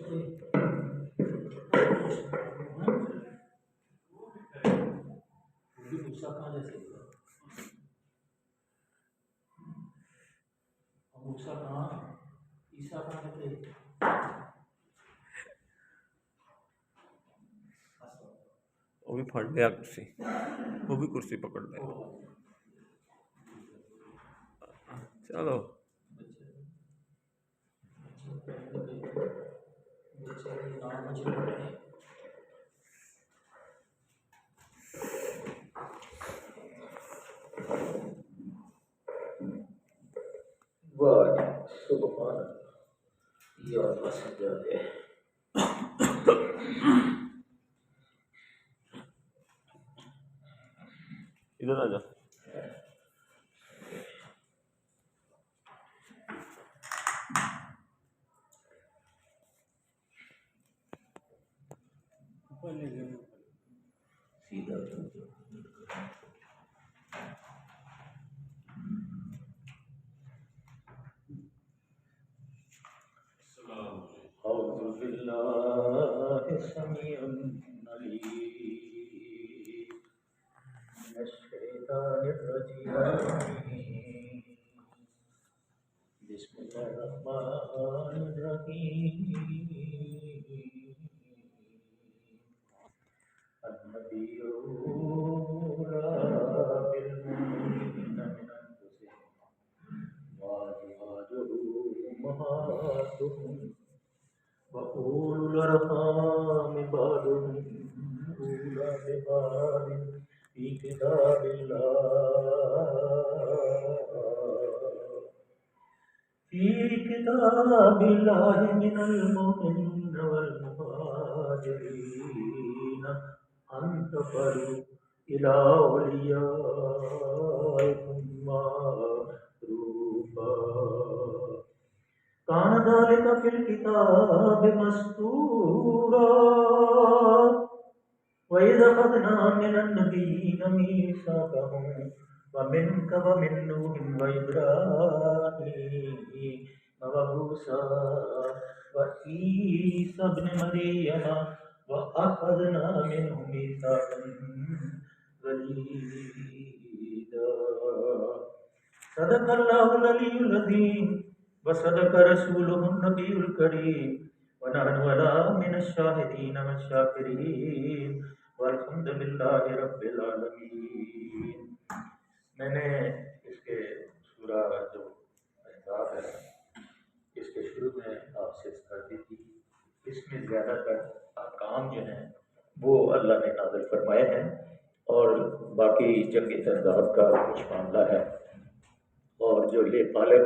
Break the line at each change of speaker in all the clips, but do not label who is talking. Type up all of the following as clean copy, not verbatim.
وہ بھی پھڑ لیا کرسی، وہ بھی کرسی پکڑ لیا. چلو
سبحان یا اللہ سجادے.
ادھر آ جا.
سیدھا اعوذ باللہ السمیع العلیم من الشیطان الرجیم. بسم اللہ الرحمن الرحیم. النبی اولیٰ بالمؤمنین من انفسہم وازواجہ امہاتہم وأولو الأرحام بعضهم أولى ببعض في كتاب الله من المؤمنين والمهاجرين أن تفعلوا إلى أوليائكم معروفا كان ذلك في الكتاب مسطورا وإذا أخذنا من النبيين ميثاقهم ومنك ومن نوح وإبراهيم وموسى وعيسى ابن مريم وأخذنا منهم ميثاقا غليظا. صدق الله العلي العظيم وصدق رسوله النبي الكريم ونحن على من الشاهدين والشاكرين والحمد لله رب العالمين. میں نے اس کے سورہ جو احزاب ہے اس کے شروع میں آپ سے کر دی تھی. اس میں زیادہ تر احکام جو ہیں وہ اللہ نے نازل فرمائے ہیں اور باقی جنگ احزاب کا کچھ معاملہ ہے اور جو لے پالک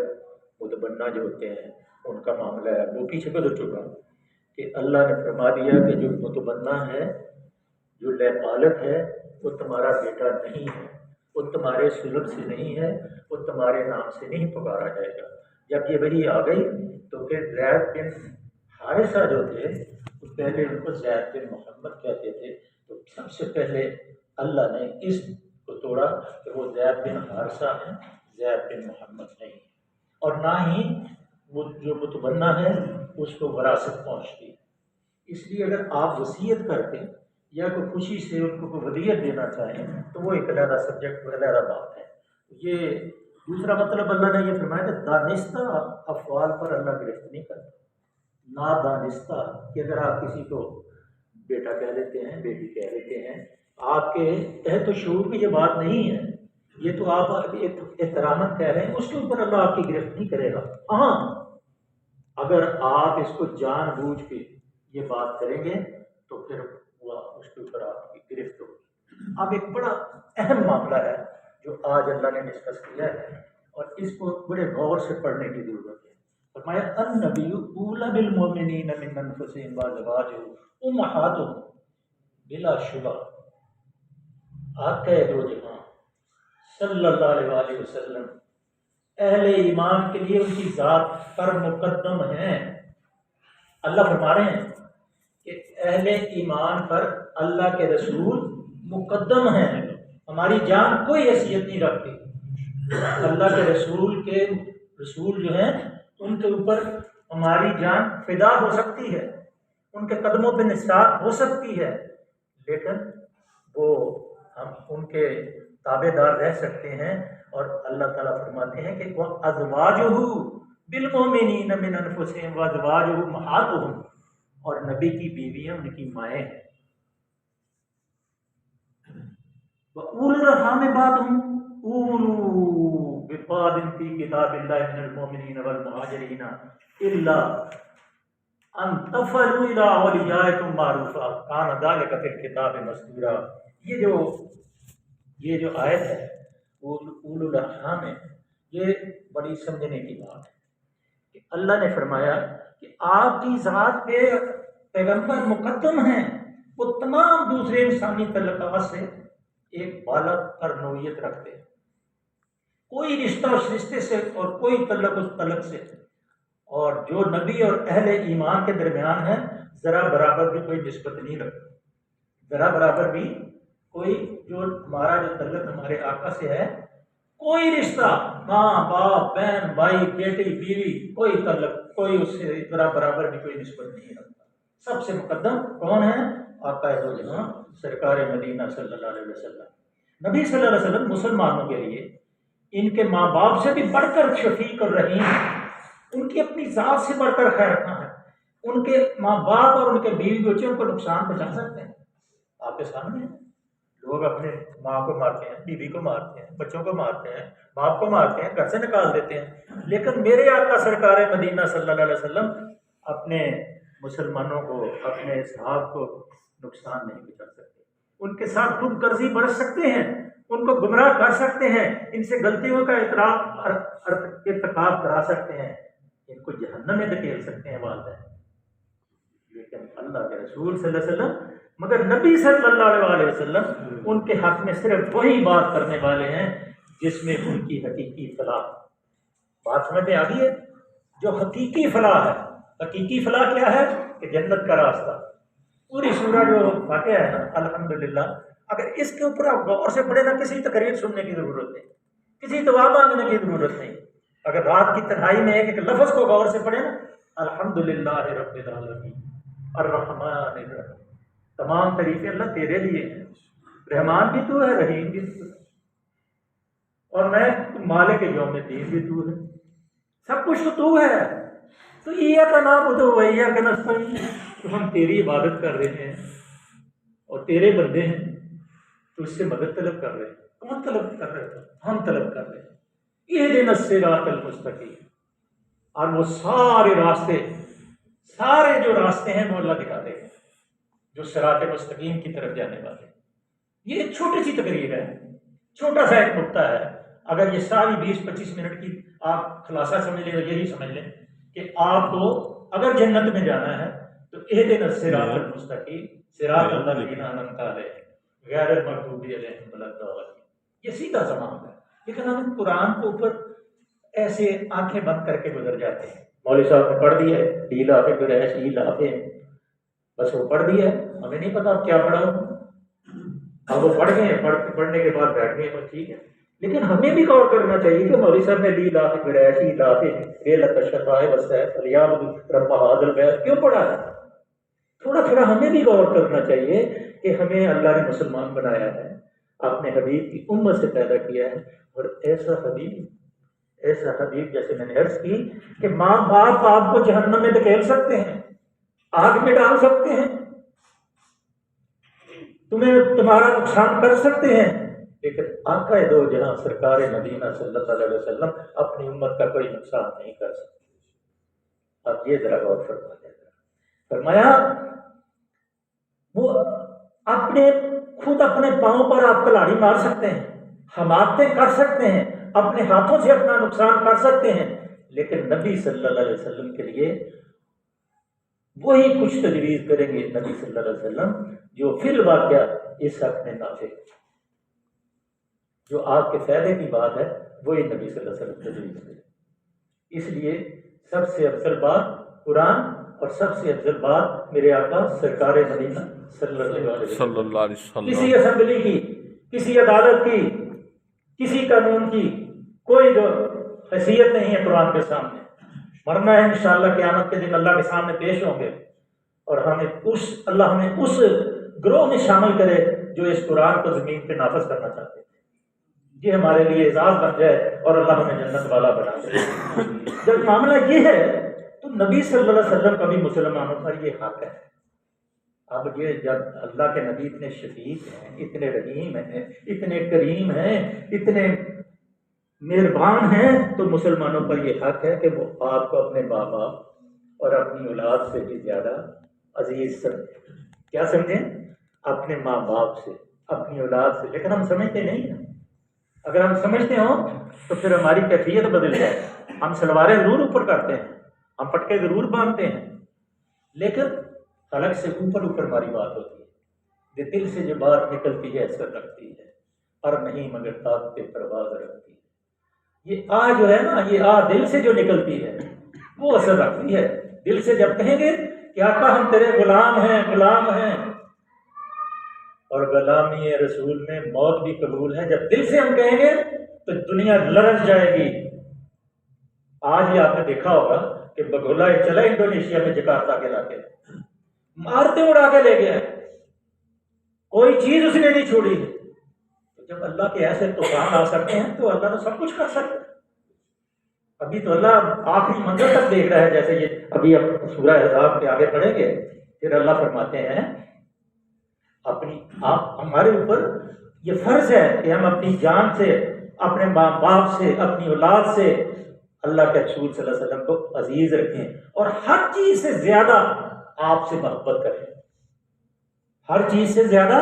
متبنہ جو ہوتے ہیں ان کا معاملہ ہے وہ پیچھے گزر چکا کہ اللہ نے فرما دیا کہ جو متبنہ ہے جو لے پالک ہے وہ تمہارا بیٹا نہیں ہے، وہ تمہارے سلب سے نہیں ہے، وہ تمہارے نام سے نہیں پکارا جائے گا. جب یہ وحی آ گئی تو پھر زید بن حارثہ جو تھے وہ پہلے ان کو زید بن محمد کہتے تھے. تو سب سے پہلے اللہ نے اس کو توڑا کہ وہ زید بن حارثہ ہیں، زید بن محمد نہیں، اور نہ ہی وہ جو متبنہ ہے اس کو وراثت پہنچتی. اس لیے اگر آپ وصیت کرتے یا کوئی خوشی سے ان کو کوئی ودیعت دینا چاہیں تو وہ ایک علیحدہ سبجیکٹ علیحدہ بات ہے. یہ دوسرا مطلب اللہ نے یہ فرمایا کہ دانستہ افعال پر اللہ گرفت نہیں کرتا. نادانستہ کہ اگر آپ کسی کو بیٹا کہہ لیتے ہیں، بیٹی کہہ لیتے ہیں، آپ کے تحت و شعور میں یہ بات نہیں ہے، یہ تو آپ احترامت کہہ رہے ہیں، اس کے اوپر اللہ آپ کی گرفت نہیں کرے گا. ہاں اگر آپ اس کو جان بوجھ کے یہ بات کریں گے تو پھر وہ اس کے اوپر آپ کی گرفت ہوگی. اب ایک بڑا اہم معاملہ ہے جو آج اللہ نے ڈسکس کیا ہے اور اس کو بڑے غور سے پڑھنے کی ضرورت ہے. فرمایا النبی اولی بالمؤمنین من انفسہم وازواجہ امہاتہم. بلا شبہ آقا دو جہاں صلی اللہ علیہ وسلم اہل ایمان کے لیے ان کی ذات پر مقدم ہیں. اللہ فرما رہے ہیں کہ اہل ایمان پر اللہ کے رسول مقدم ہیں. ہماری جان کوئی حیثیت نہیں رکھتی. اللہ کے رسول جو ہیں ان کے اوپر ہماری جان فدا ہو سکتی ہے ان کے قدموں پہ نثار ہو سکتی ہے، لیکن وہ ہم ان کے تابع دار رہ سکتے ہیں۔ اور اللہ تعالیٰ فرماتے ہیں کہ وَأَزْوَاجُهُ بِالْمُؤْمِنِينَ مِنْ أَنفُسِهِمْ وَأَزْوَاجُهُ أُمَّهَاتُهُمْ، اور نبی کی بیویاں ان کی مائیں ہیں۔ وَأُولُو الْأَرْحَامِ بَعْضُهُمْ أُولُو بِبَعْضٍ فِي كِتَابِ اللَّهِ مِنَ الْمُؤْمِنِينَ وَالْمُهَاجِرِينَ إِلَّا أَن تَفْعَلُوا إِلَىٰ أَوْلِيَائِكُم مَّعْرُوفًا كَانَ ذَلِكَ فِي الْكِتَابِ مَسْطُورًا۔ یہ جو آیت ہے اولو الارحام ہے، یہ بڑی سمجھنے کی بات ہے کہ اللہ نے فرمایا کہ آپ کی ذات پہ پیغمبر مقدم ہیں، وہ تمام دوسرے انسانی تعلقات سے ایک بالا تر نوعیت رکھتے ہیں، کوئی رشتہ اس رشتے سے اور کوئی تعلق اس تعلق سے، اور جو نبی اور اہل ایمان کے درمیان ہے ذرا برابر بھی کوئی نسبت نہیں رکھتا، ذرا برابر بھی کوئی جو ہمارا جو تعلق ہمارے آقا سے ہے، کوئی رشتہ ماں باپ بہن بھائی بیٹی بیوی کوئی تعلق، کوئی اس سے ذرا برابر بھی کوئی نسبت نہیں رکھتا۔ سب سے مقدم کون ہے؟ آقا دو جہاں سرکار مدینہ صلی اللہ علیہ وسلم۔ نبی صلی اللہ علیہ وسلم مسلمانوں کے لیے ان کے ماں باپ سے بھی بڑھ کر شفیق اور رحیم، ان کی اپنی ذات سے بڑھ کر خیر خواہ ہے۔ ان کے ماں باپ اور ان کے بیوی بچوں کو نقصان پہنچا سکتے ہیں؟ آپ کے سامنے ہیں، لوگ اپنے ماں کو مارتے ہیں، بیوی کو مارتے ہیں، بچوں کو مارتے ہیں، باپ کو مارتے ہیں، گھر سے نکال دیتے ہیں، لیکن میرے آقا سرکار مدینہ صلی اللہ علیہ وسلم اپنے مسلمانوں کو، اپنے صحاب کو نقصان نہیں پہنچا سکتے، ان کے ساتھ خود غرضی برت سکتے ہیں، ان کو گمراہ کر سکتے ہیں، ان سے غلطیوں کا اعتراف ارتکاب کرا سکتے ہیں، ان کو جہنم میں دھکیل سکتے ہیں والدین، لیکن اللہ کے رسول صلی اللہ علیہ وسلم، مگر نبی صلی اللہ علیہ وسلم ان کے حق میں صرف وہی بات کرنے والے ہیں جس میں ان کی حقیقی فلاح۔ بات سمجھ میں آ گئی ہے؟ جو حقیقی فلاح ہے، حقیقی فلاح کیا ہے؟ کہ جنت کا راستہ۔ پوری سورہ جو واقعہ ہے نا الحمدللہ، اگر اس کے اوپر آپ غور سے پڑھیں نا، کسی تقریر سننے کی ضرورت نہیں، کسی دعا مانگنے کی ضرورت نہیں، اگر رات کی تنہائی میں ایک لفظ کو غور سے پڑھیں نا، الحمدللہ رب العالمین الرحمن الرحیم، تمام طریقے اللہ تیرے لیے ہیں، رحمان بھی تو ہے، رحیم بھی تو ہے، اور میں مالک یوم الدین بھی تو ہے، سب کچھ تو ہے، تو ایاک نعبد و ایاک نستعین، تو ہم تیری عبادت کر رہے ہیں اور تیرے بندے ہیں، تو اس سے مدد طلب کر رہے ہیں۔ کون طلب کر رہے ہیں؟ ہم طلب کر رہے ہیں۔ اہدنا الصراط المستقیم، اور وہ سارے راستے، سارے جو راستے ہیں وہ اللہ دکھاتے ہیں جو صراط مستقیم کی طرف جانے والے۔ یہ ایک چھوٹی سی تقریر ہے، چھوٹا سا ایک نقطہ ہے، اگر یہ ساری 20-25 منٹ کی آپ خلاصہ سمجھ لیں، یہی سمجھ لیں کہ آپ کو اگر جنت میں جانا ہے تو اہدنا الصراط المستقیم صراط الذین انعمت علیہم غیر المغضوب علیہم ولا الضالین، یہ سیدھا سوال ہے، لیکن ہم قرآن کے اوپر ایسے آنکھیں بند کر کے گزر جاتے ہیں۔ مولوی صاحب نے پڑھ دی ہے لیلا پہ قریش ایلا پہ، بس وہ پڑھ دیا ہے، ہمیں نہیں پتا کیا پڑھا ہوں، اب وہ پڑھ گئے ہیں، پڑھنے کے بعد بیٹھ گئے، بس ٹھیک ہے، لیکن ہمیں بھی غور کرنا چاہیے کہ مولوی صاحب نے لی لاف قریشی لاف ریلت الشفاء والسیف فلیعبد رب هذا البیت کیوں پڑھا ہے؟ تھوڑا تھوڑا ہمیں بھی غور کرنا چاہیے کہ ہمیں اللہ نے مسلمان بنایا ہے، اپنے حبیب کی امت سے پیدا کیا ہے، اور ایسا حبیب جیسے میں نے عرض کی کہ ماں باپ آپ کو جہنم میں دھکیل سکتے ہیں، آگ میں ڈال سکتے ہیں، تمہارا نقصان کر سکتے ہیں، لیکن آقا دو جہاں سرکار مدینہ صلی اللہ علیہ وسلم اپنی امت کا کوئی نقصان نہیں کر سکتے۔ اب یہ ذرا غور فرما دیں، فرمایا وہ خود اپنے پاؤں پر آپ کلاڑی مار سکتے ہیں، حماقتیں کر سکتے ہیں، اپنے ہاتھوں سے اپنا نقصان کر سکتے ہیں، لیکن نبی صلی اللہ علیہ وسلم کے لیے وہی کچھ تجویز کریں گے نبی صلی اللہ علیہ وسلم جو فی الواقعہ اس حق میں نافع، جو آپ کے فائدے کی بات ہے وہی نبی صلی اللہ علیہ وسلم تجویز کریں۔ اس لیے سب سے افضل بات قرآن اور سب سے افضل بات میرے آقا سرکار مدینہ صلی اللہ علیہ وسلم۔ کسی اسمبلی کی، کسی عدالت کی، کسی قانون کی کوئی جو حیثیت نہیں ہے قرآن کے سامنے۔ مرنا ہے انشاءاللہ قیامت کے دن اللہ کے سامنے پیش ہوں گے، اور اللہ ہمیں اس گروہ میں شامل کرے جو اس قرآن کو زمین پہ نافذ کرنا چاہتے ہیں، یہ ہمارے لیے اعزاز بن جائے اور اللہ ہمیں جنت والا بنا دے۔ جب معاملہ یہ ہے تو نبی صلی اللہ علیہ وسلم کا بھی مسلمانوں پر یہ حق ہے۔ اب یہ جب اللہ کے نبی اتنے شفیق ہیں، اتنے رحیم ہیں، اتنے کریم ہیں، اتنے مہربان ہیں، تو مسلمانوں پر یہ حق ہے کہ وہ آپ کو اپنے ماں باپ اور اپنی اولاد سے بھی زیادہ عزیز سمجھیں۔ کیا سمجھیں؟ اپنے ماں باپ سے، اپنی اولاد سے۔ لیکن ہم سمجھتے نہیں ہیں۔ اگر ہم سمجھتے ہوں تو پھر ہماری کیفیت بدل جائے۔ ہم سلواریں ضرور اوپر کرتے ہیں، ہم پٹکے ضرور باندھتے ہیں، لیکن حلق سے اوپر ہماری بات ہوتی ہے۔ یہ دل سے جو بات نکلتی ہے اثر رکھتی ہے، اور نہیں مگر طاقت پرواز رکھتی ہے۔ یہ آ جو ہے نا، یہ آ دل سے جو نکلتی ہے وہ اثر رکھتی ہے۔ دل سے جب کہیں گے کہ آقا ہم تیرے غلام ہیں، غلام ہیں، اور غلامی رسول میں موت بھی قبول ہے، جب دل سے ہم کہیں گے تو دنیا لرز جائے گی۔ آج ہی آپ نے دیکھا ہوگا کہ بگولا چلا انڈونیشیا میں جکارتا کے علاقے مارتے اڑا کے لے گیا، کوئی چیز اس نے نہیں چھوڑی۔ جب اللہ کے ایسے طوفان آ سکتے ہیں تو اللہ تو سب کچھ کر سکتا ہے۔ ابھی تو اللہ آخری منزل تک دیکھ رہا ہے، جیسے یہ ابھی اب سورہ احزاب کے آگے پڑھیں گے، پھر اللہ فرماتے ہیں ہمارے اوپر یہ فرض ہے کہ ہم اپنی جان سے، اپنے ماں باپ سے، اپنی اولاد سے اللہ کے رسول صلی اللہ علیہ وسلم کو عزیز رکھیں، اور ہر چیز سے زیادہ آپ سے محبت کریں، ہر چیز سے زیادہ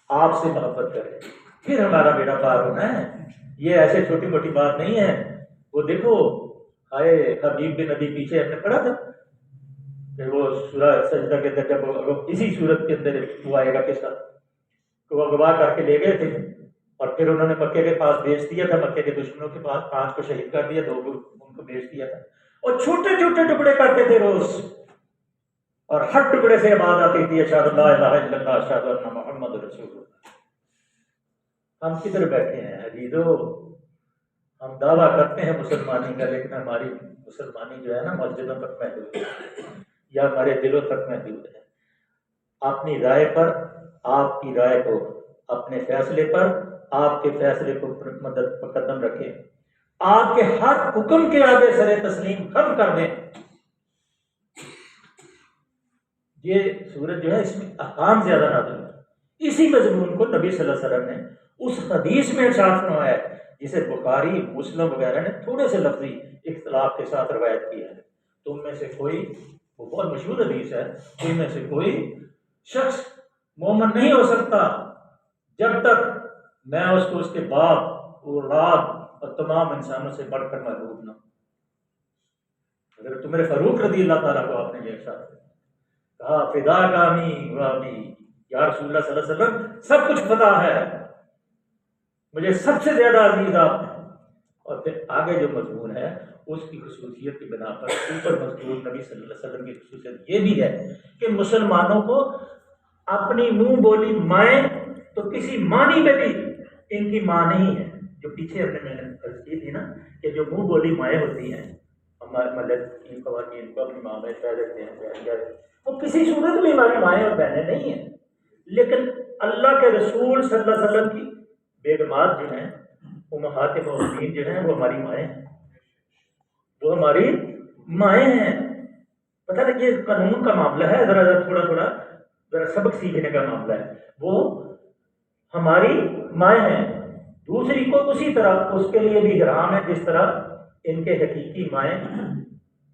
آپ سے محبت کریں، پھر ہمارا بیڑا پار ہونا ہے۔ یہ ایسے چھوٹی موٹی بات نہیں ہے۔ وہ دیکھو آئے حبیب بن نبی پیچھے ہم نے پڑھا تھا کہ وہ سورہ سجدہ کے اندر جب اسی صورت کے اندر وہ آئے گا قصہ کہ وہ اغوا کر کے لے گئے تھے، اور پھر انہوں نے مکے کے پاس بیچ دیا تھا، مکے کے دشمنوں کے پاس 5 کو شہید کر دیا، 2 کو ان کو بیچ دیا تھا، اور چھوٹے چھوٹے ٹکڑے کرتے تھے روز، اور ہر ٹکڑے سے آواز آتی تھی اشہد لا الہ الا اللہ اشہد ان محمد رسول اللہ۔ ہم کدھر بیٹھے ہیں عزیزو؟ ہم دعویٰ کرتے ہیں مسلمانی کا، لیکن ہماری مسلمانی جو ہے نا مسجدوں تک محدود ہے یا ہمارے دلوں تک محدود ہے۔ اپنی رائے پر، آپ کی رائے کو، اپنے فیصلے پر آپ کے فیصلے کو مقدم رکھیں، آپ کے ہر حکم کے آگے سر تسلیم خم کر دیں۔ یہ سورت جو ہے اس میں احکام زیادہ نازل ہے۔ اسی مضمون کو نبی صلی اللہ علیہ وسلم نے اس حدیث میں ارشاد فرمایا ہے جسے بخاری، مسلم وغیرہ نے تھوڑے سے لفظی اختلاف کے ساتھ روایت کیا ہے۔ تم میں سے کوئی، وہ بہت مشہور حدیث ہے، تم میں سے کوئی شخص مومن نہیں ہو سکتا جب تک میں اس کو اس کے باپ، اولاد اور تمام انسانوں سے بڑھ کر محبوب نہ ہوں۔ اگر تمہارے فاروق رضی اللہ تعالیٰ کو آپ نے یہ ارشاد کہا فدا کامی غامی، یا رسول اللہ صلی اللہ علیہ وسلم سب کچھ فدا ہے، مجھے سب سے زیادہ عزیز آپ ہیں۔ اور پھر آگے جو مضمون ہے اس کی خصوصیت کی بنا پر اوپر مذکور نبی صلی اللہ علیہ وسلم کی خصوصیت یہ بھی ہے کہ مسلمانوں کو اپنی منہ بولی مائیں تو کسی معنی میں بھی ان کی ماں نہیں ہے۔ جو پیچھے اپنے میں نے عرض کی تھی نا کہ جو منہ بولی مائیں ہوتی ہیں، ہمارے ملک کی خواتین کو اپنی ماں میں کہہ دیتے ہیں، وہ کسی صورت میں ہماری مائیں اور بہنیں نہیں ہیں، لیکن اللہ کے رسول صلی اللہ علیہ وسلم کی بیگمات جو ہیں، امہات مومنین جو ہیں، وہ ہماری مائیں ہیں، وہ ہماری مائیں ہیں۔ پتہ نہیں یہ قانون کا معاملہ ہے، ذرا تھوڑا سبق سیکھنے کا معاملہ ہے۔ وہ ہماری مائیں ہیں، دوسری کو اسی طرح اس کے لیے بھی حرام ہے جس طرح ان کے حقیقی مائیں،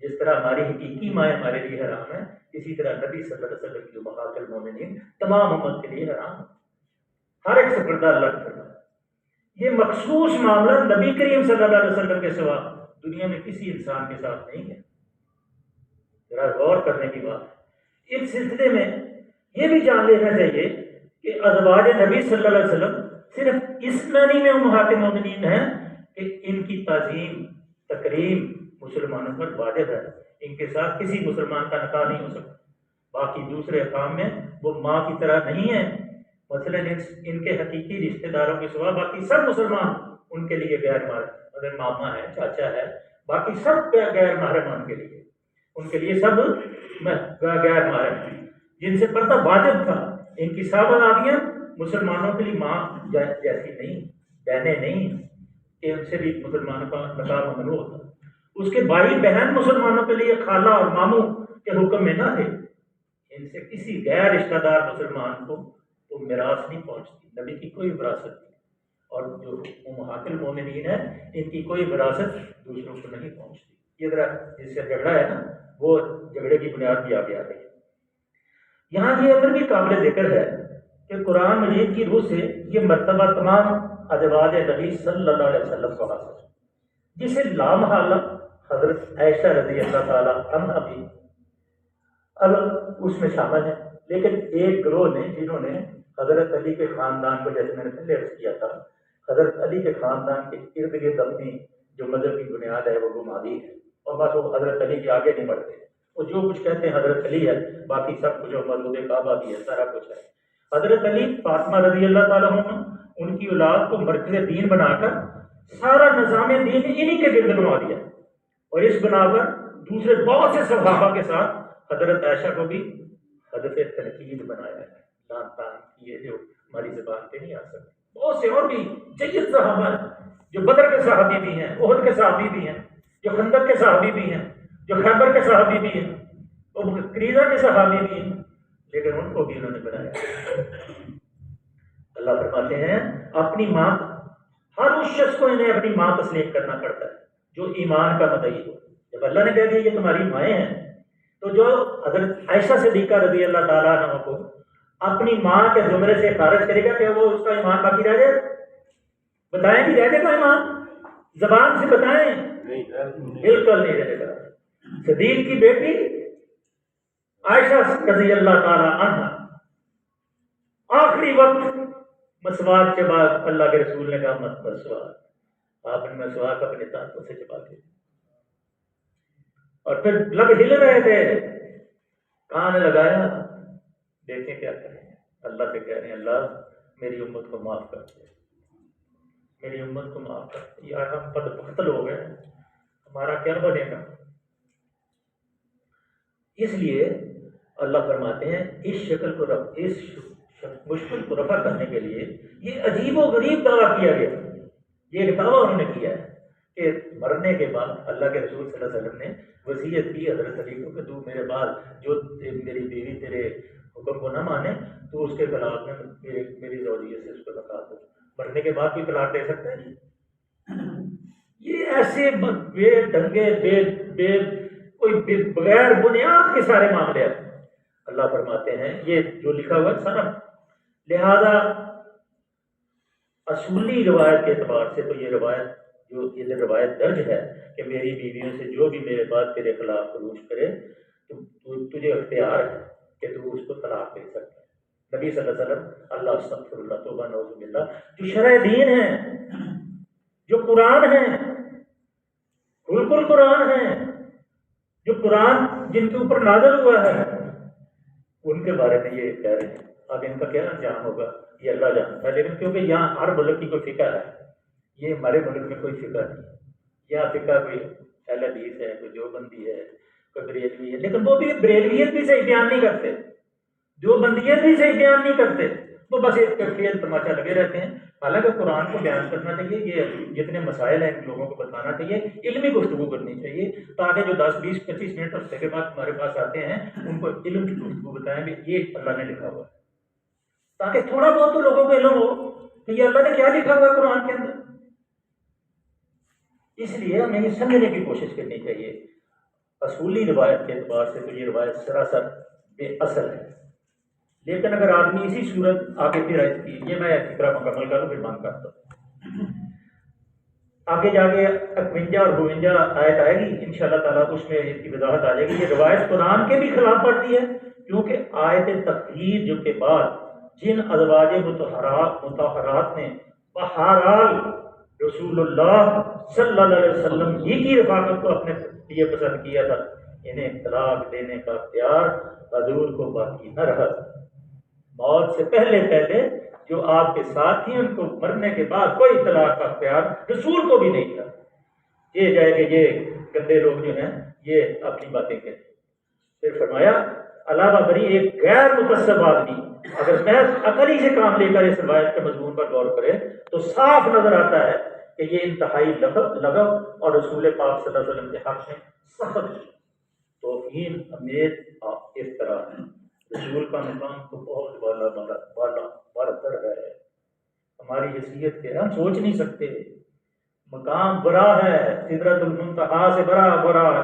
جس طرح ہماری حقیقی مائیں ہمارے لیے حرام ہے، اسی طرح نبی صلی اللہ علیہ وسلم کی امہات المومنین تمام امت کے لیے حرام ہے۔ ہر ایک سے پردہ اللہ نے فرمایا۔ یہ مخصوص معاملہ نبی کریم صلی اللہ علیہ وسلم کے سوا دنیا میں کسی انسان کے ساتھ نہیں ہے۔ ذرا غور کرنے کی بات ہے۔ اس سلسلے میں یہ بھی جان لینا چاہیے کہ ازواج نبی صلی اللہ علیہ وسلم صرف اس معنی میں امہات مومنین ہیں کہ ان کی تعظیم، تکریم مسلمانوں پر واجب ہے، ان کے ساتھ کسی مسلمان کا نکاح نہیں ہو سکتا۔ باقی دوسرے اقوام میں وہ ماں کی طرح نہیں ہیں، مثلا ان کے حقیقی رشتہ داروں کے سوا باقی سب مسلمان ان کے لیے غیر محرم، اگر ماما ہے، چاچا ہے، باقی سب غیر محرم ان کے لیے۔ ان کے لیے سب غیر محرم جن سے پردہ واجب تھا، ان کی سب اولادیاں مسلمانوں کے لیے ماں جیسی نہیں، بہنیں نہیں کہ ان سے بھی مسلمانوں کا نکاح ممنوع ہوتا۔ اس کے بھائی بہن مسلمانوں کے لیے خالہ اور ماموں کے حکم میں نہ تھے، ان سے کسی غیر رشتہ دار مسلمان کو وہ میراث نہیں پہنچتی، نبی کی کوئی وراثت نہیں، اور جو امہات المومنین ہیں ان کی کوئی وراثت دوسروں کو نہیں پہنچتی۔ یہ ذرا جس سے جھگڑا ہے نا، وہ جھگڑے کی بنیاد بھی آگے آ گئی۔ یہاں یہ امر بھی قابل ذکر ہے کہ قرآن مجید کی روح سے یہ مرتبہ تمام ازواج نبی صلی اللہ علیہ وسلم کو حاصل ہے، جسے لامحالہ حضرت عائشہ رضی اللہ تعالی عنہا بھی اب اس میں شامل ہے، لیکن ایک گروہ نے جنہوں نے حضرت علی کے خاندان کو، جیسے میں نے پہلے عرض کیا تھا، حضرت علی کے خاندان کے ارد گرد اپنی جو مذہب کی بنیاد ہے وہ گھما دی ہے، اور بس وہ حضرت علی کے آگے نہیں بڑھتے، وہ جو کچھ کہتے ہیں حضرت علی ہے، باقی سب کچھ مولود کعبہ بھی ہے، سارا کچھ ہے۔ حضرت علی فاطمہ رضی اللہ تعالیٰ عنہ ان کی اولاد کو مرکز دین بنا کر سارا نظام دین انہی کے گرد گھما دیا، اور اس بنا پر دوسرے بہت سے صحابہ کے ساتھ حضرت عائشہ کو بھی ہدف تنقید بنایا ہے، لان تان کیے جو ہماری زبان پہ نہیں آ سکتے۔ بہت سے اور بھی جید صحابہ ہیں جو بدر کے صحابی بھی ہیں، احد کے صحابی بھی ہیں، جو خندق کے صحابی بھی ہیں، جو خیبر کے صحابی بھی ہیں، اور کریزہ کے صحابی بھی ہیں، لیکن ان کو بھی انہوں نے بنایا۔ اللہ فرماتے ہیں اپنی ماں، ہر اس شخص کو انہیں اپنی ماں تسلیم کرنا پڑتا ہے جو ایمان کا مدعی ہو۔ جب اللہ نے کہہ دیا یہ تمہاری مائیں ہیں، تو جو حضرت عائشہ صدیقہ رضی اللہ تعالیٰ عنہ کو اپنی ماں کے زمرے سے خارج کرے گا کہ وہ اس کا ایمان باقی رہ جائے، بتائیں کہ رہ جائے گا ایمان؟ زبان سے بتائیں، بالکل نہیں رہے گا۔ صدیق کی بیٹی عائشہ رضی اللہ تعالیٰ عنہ آخری وقت مسواک کے بعد اللہ کے رسول نے کہا مت مسواک، آپ نے مسواک اپنے دانتوں سے چبا کے، اور پھر لب ہل رہے تھے، کان لگایا، دیکھیں کیا کریں، اللہ سے کہہ رہے ہیں اللہ میری امت کو معاف کر دے، میری امت کو معاف کر دے، یار ہم بدبخت لوگ ہیں، ہمارا کیا بنے گا؟ اس لیے اللہ فرماتے ہیں اس شکل کو اس مشکل کو رفع کرنے کے لیے یہ عجیب و غریب دعویٰ کیا گیا۔ یہ ایک دعویٰ انہوں نے کیا ہے کہ مرنے کے بعد اللہ کے رسول صلی اللہ علیہ وسلم نے وصیت کی حضرت علی کو کہ تو میرے بعد جو میری بیوی تیرے حکم کو نہ مانے تو اس کے خلاف میں میری زوجیت سے اس کو طلاق دو۔ مرنے کے بعد کوئی طلاق دے سکتا ہے جی؟ یہ ایسے بے ڈھنگے بے کوئی بغیر بنیاد کے سارے معاملے ہیں۔ اللہ فرماتے ہیں یہ جو لکھا ہوا ہے سارا، لہذا اصولی روایت کے اعتبار سے تو یہ روایت درج ہے کہ میری بیویوں سے جو بھی میرے بعد تیرے خلاف خروج کرے تو تجھے اختیار ہے کہ تو اس کو طلاق دے سکتا ہے۔ نبی صلی اللہ علیہ وسلم اللہ استغفر اللہ توبہ نعوذ باللہ جو شرع دین ہے، جو قرآن ہے، بالکل قرآن ہے، جو قرآن جن کے اوپر نازل ہوا ہے، ان کے بارے میں یہ کہہ رہے ہیں۔ اب ان کا کیا انجام ہوگا یہ اللہ جانتا ہے، لیکن کیونکہ یہاں ہر ملک کی کوئی فقہ ہے، یہ ہمارے ملک میں کوئی فقہ نہیں، یہاں فقہ کوئی اہل حدیث ہے، کوئی دیوبندی ہے، کوئی بریلوی ہے، لیکن وہ بھی بریلویت بھی صحیح بیان نہیں کرتے، دیوبندیت بھی صحیح بیان نہیں کرتے، وہ بس ایک کھیل تماشا لگے رہتے ہیں۔ حالانکہ قرآن کو بیان کرنا چاہیے، یہ جتنے مسائل ہیں لوگوں کو بتانا چاہیے، علمی گفتگو کرنی چاہیے، تاکہ جو 10 20 25 منٹ ہفتے کے بعد ہمارے پاس آتے ہیں ان کو علم کی گفتگو بتائیں بھی یہ اللہ نے لکھا ہوا ہے، تاکہ تھوڑا بہت تو لوگوں کو علم ہو کہ یہ اللہ نے کیا لکھا ہوا ہے قرآن کے اندر۔ اس لیے ہمیں یہ سمجھنے کی کوشش کرنی چاہیے۔ اصولی روایت کے اعتبار سے تو یہ روایت سراسر بے اصل ہے، لیکن اگر آدمی اسی صورت آگے پھر کی، یہ میں فکرہ مکمل کروں پھر بند کرتا ہوں، آگے جا کے 51 اور 52 آیت آئے گی انشاءاللہ تعالیٰ، اس میں اس کی وضاحت آ جائے گی۔ یہ روایت قرآن کے بھی خلاف پڑتی ہے، کیونکہ آیت تطہیر جو کے بعد جن ازواج مطہرات نے بہرحال رسول اللہ صلی اللہ علیہ وسلم ہی کی رفاقت کو اپنے لیے پسند کیا تھا، انہیں طلاق دینے کا اختیار حضور کو باقی نہ رہا۔ موت سے پہلے جو آپ کے ساتھ ہی ان کو مرنے کے بعد کوئی طلاق کا اختیار رسول کو بھی نہیں تھا۔ یہ جائے کہ یہ گندے لوگ جو ہیں یہ اپنی باتیں کہتے ہیں۔ پھر فرمایا علاوہ بری ایک غیر متعصب آدمی اگر محض عقلی سے کام لے کر اس روایت کے مضمون پر غور کرے تو صاف نظر آتا ہے کہ یہ انتہائی لغو اور رسول پاک صلی اللہ علیہ وسلم کے حق میں سخت توہین امیز اس طرح ہے۔ رسول کا مقام تو بہت بالاتر ہے، ہماری حیثیت کے ہم سوچ نہیں سکتے، مقام بڑا ہے، سدرۃ المنتہا سے بڑا ہے۔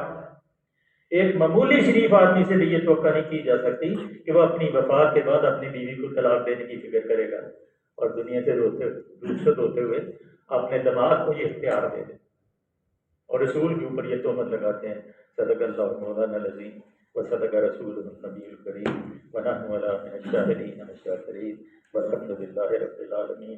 ایک معمولی شریف آدمی سے یہ توقع نہیں کی جا سکتی کہ وہ اپنی وفات کے بعد اپنی بیوی کو طلاق دینے کی فکر کرے گا اور دنیا سے رخصت ہوتے ہوئے اپنے دماغ کو یہ اختیار دے دے، اور رسول کے اوپر یہ تہمت لگاتے ہیں۔ صدق اللہ مولانا العظیم و صدق رسول النبی الکریم ونحن علی من الشاہدین والشاکرین والحمد للہ رب العالمین۔